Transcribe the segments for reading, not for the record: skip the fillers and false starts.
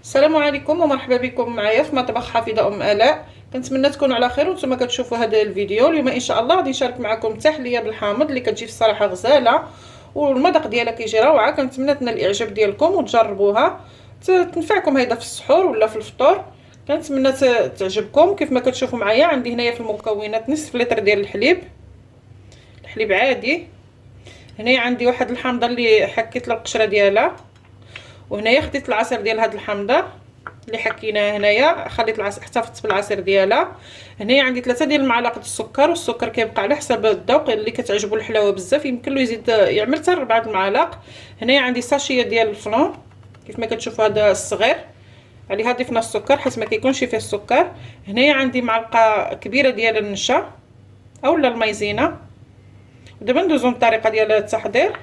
السلام عليكم ومرحبا بكم معايا في مطبخ حفيظه ام الاء. كنتمنى تكونوا على خير وانتم كتشوفوا هذا الفيديو. اليوم ان شاء الله غادي نشارك معكم تحليه بالحامض اللي كتجي في الصراحه غزاله والمذاق ديالها كيجي روعه. كنتمنى تنال الاعجاب ديالكم وتجربوها تنفعكم هيدا في السحور ولا في الفطور. كنتمنى تعجبكم. كيف ما كتشوفوا معايا عندي هنايا في المكونات نصف لتر ديال الحليب عادي. هنايا عندي واحد الحامضه اللي حكيت له القشره ديالها، وهنايا خديت العصير ديال هاد الحامضه اللي حكيناها. هنايا خليت العصير، احتفظت بالعصير ديالها. هنايا عندي 3 ديال المعالق السكر، والسكر كيبقى على حسب الذوق. اللي كتعجبو الحلاوه بزاف يمكن له يزيد يعمل حتى 4 المعالق. هنايا عندي ساشيه ديال الفلون كيف ما كتشوفوا هذا الصغير، عليها ضفنا السكر حيت ما كيكونش فيه السكر. هنايا عندي معلقه كبيره ديال النشا اولا المايزينا. ودابا ندوزو للطريقه ديال التحضير.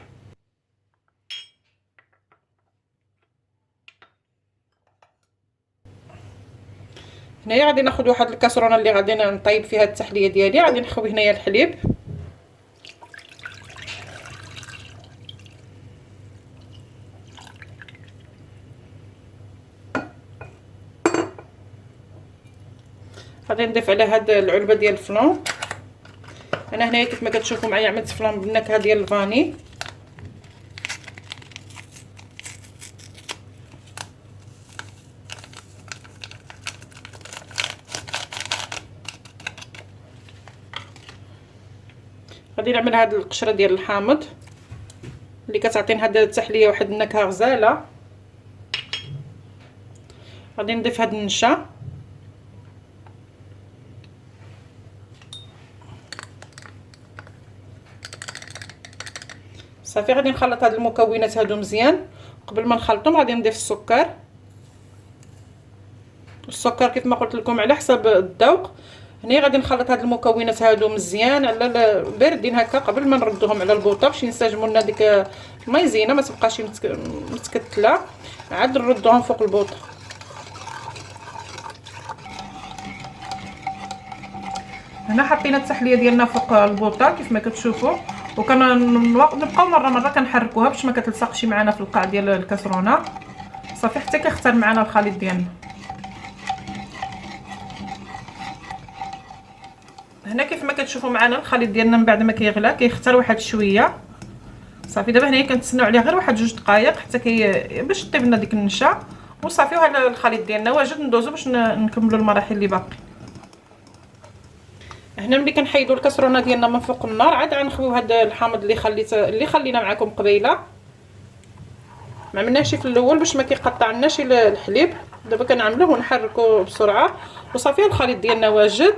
هنايا غادي ناخذ واحد الكاسرونه اللي غادي نطيب فيها التحليه ديالي. غادي نخوي هنايا الحليب، غادي نضيف على هاد العلبه ديال الفلون. انا هنايا كيف ما كتشوفوا معايا عملت فلون بالنكهه ديال الفاني. غادي نعمل هاد القشره ديال الحامض اللي كتعطينا هاد التحليه واحد النكهه غزاله. غادي نضيف هاد النشا، صافي. غادي نخلط هاد المكونات هادو مزيان. قبل ما نخلطهم غادي نضيف السكر كيف ما قلت لكم على حسب الذوق. هنا غادي نخلط هاد المكونات هادو مزيان على باردين هكا قبل ما نردوهم على البوطه باش ينسجموا لنا ديك المايزينه ما تبقاش متكتله. عاد نردوهم فوق البوطه. هنا حطينا التحليه ديالنا فوق البوطه كيف ما كتشوفوا، وكنبقاو مره كنحركوها باش ما كتلصقش معنا في القاع ديال الكاسرونه. صافي حتى كيختار معنا الخليط ديالنا. هنا كيف ما كتشوفوا معنا الخليط ديالنا من بعد ما كيغلى كيختار واحد شويه. صافي دابا هنايا كنتسناو عليه غير واحد 2 دقائق حتى باش طيب لنا ديك النشا. وصافي وهذا الخليط ديالنا واجد. ندوزو باش نكملوا المراحل اللي باقي. هنا ملي كنحيدوا الكاسرونه ديالنا من فوق النار عاد غنخويو هذا الحامض اللي خلينا معكم قبيله. ما عملناهش في الاول باش ما كيقطعناش الحليب. دابا كنعملوه ونحركوه بسرعه وصافي. الخليط ديالنا واجد.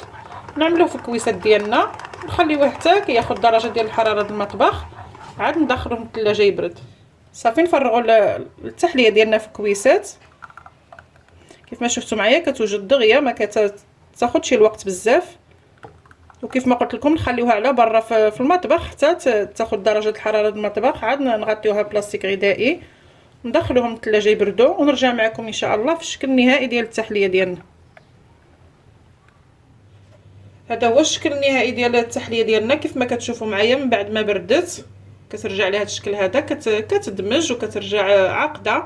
نعملوه في الكويسات ديالنا نخليوه حتى كياخذ درجه ديال الحراره ديال المطبخ. عاد ندخلوه للثلاجه يبرد. صافي نفرغوا التحليه ديالنا في الكويسات كيف ما شفتوا معايا. كتوجد دغيا ما كتاخذش الوقت بزاف. وكيف ما قلت لكم نخليوها على برا في المطبخ حتى تاخذ درجه الحراره ديال المطبخ. عاد نغطيوها بلاستيك غذائي ندخلوهم للثلاجه يبردوا ونرجع معكم ان شاء الله في الشكل النهائي ديال التحليه ديالنا. هذا هو الشكل النهائي ديال التحليه ديالنا. كيف ما كتشوفوا معايا من بعد ما بردت كترجع لهذا الشكل هذا، كتدمج وكترجع عاقده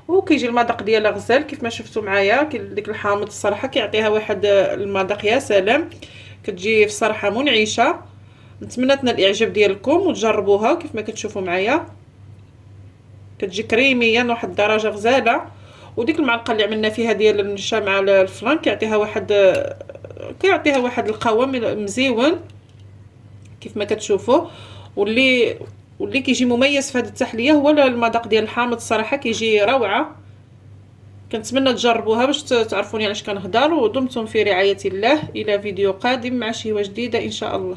وكيجي المذاق ديالها غزال. كيف ما شفتوا معايا ديك الحامض الصراحه كيعطيها واحد المذاق يا سلام. كتجي في الصراحه منعشه. نتمنى تنال الاعجاب ديالكم وتجربوها. كيف ما كتشوفوا معايا كتجي كريميه لواحد الدرجه غزاله. وديك المعلقه اللي عملنا فيها ديال النشا مع الفلان كيعطيها واحد القوام مزيون كيف ما كتشوفوا. واللي كيجي مميز في هذه التحليه هو المذاق ديال الحامض الصراحه كيجي روعه. كنتمنى تجربوها باش تعرفوني علاش كنهضر. ودمتم في رعايه الله. الى فيديو قادم مع شهوه جديده ان شاء الله.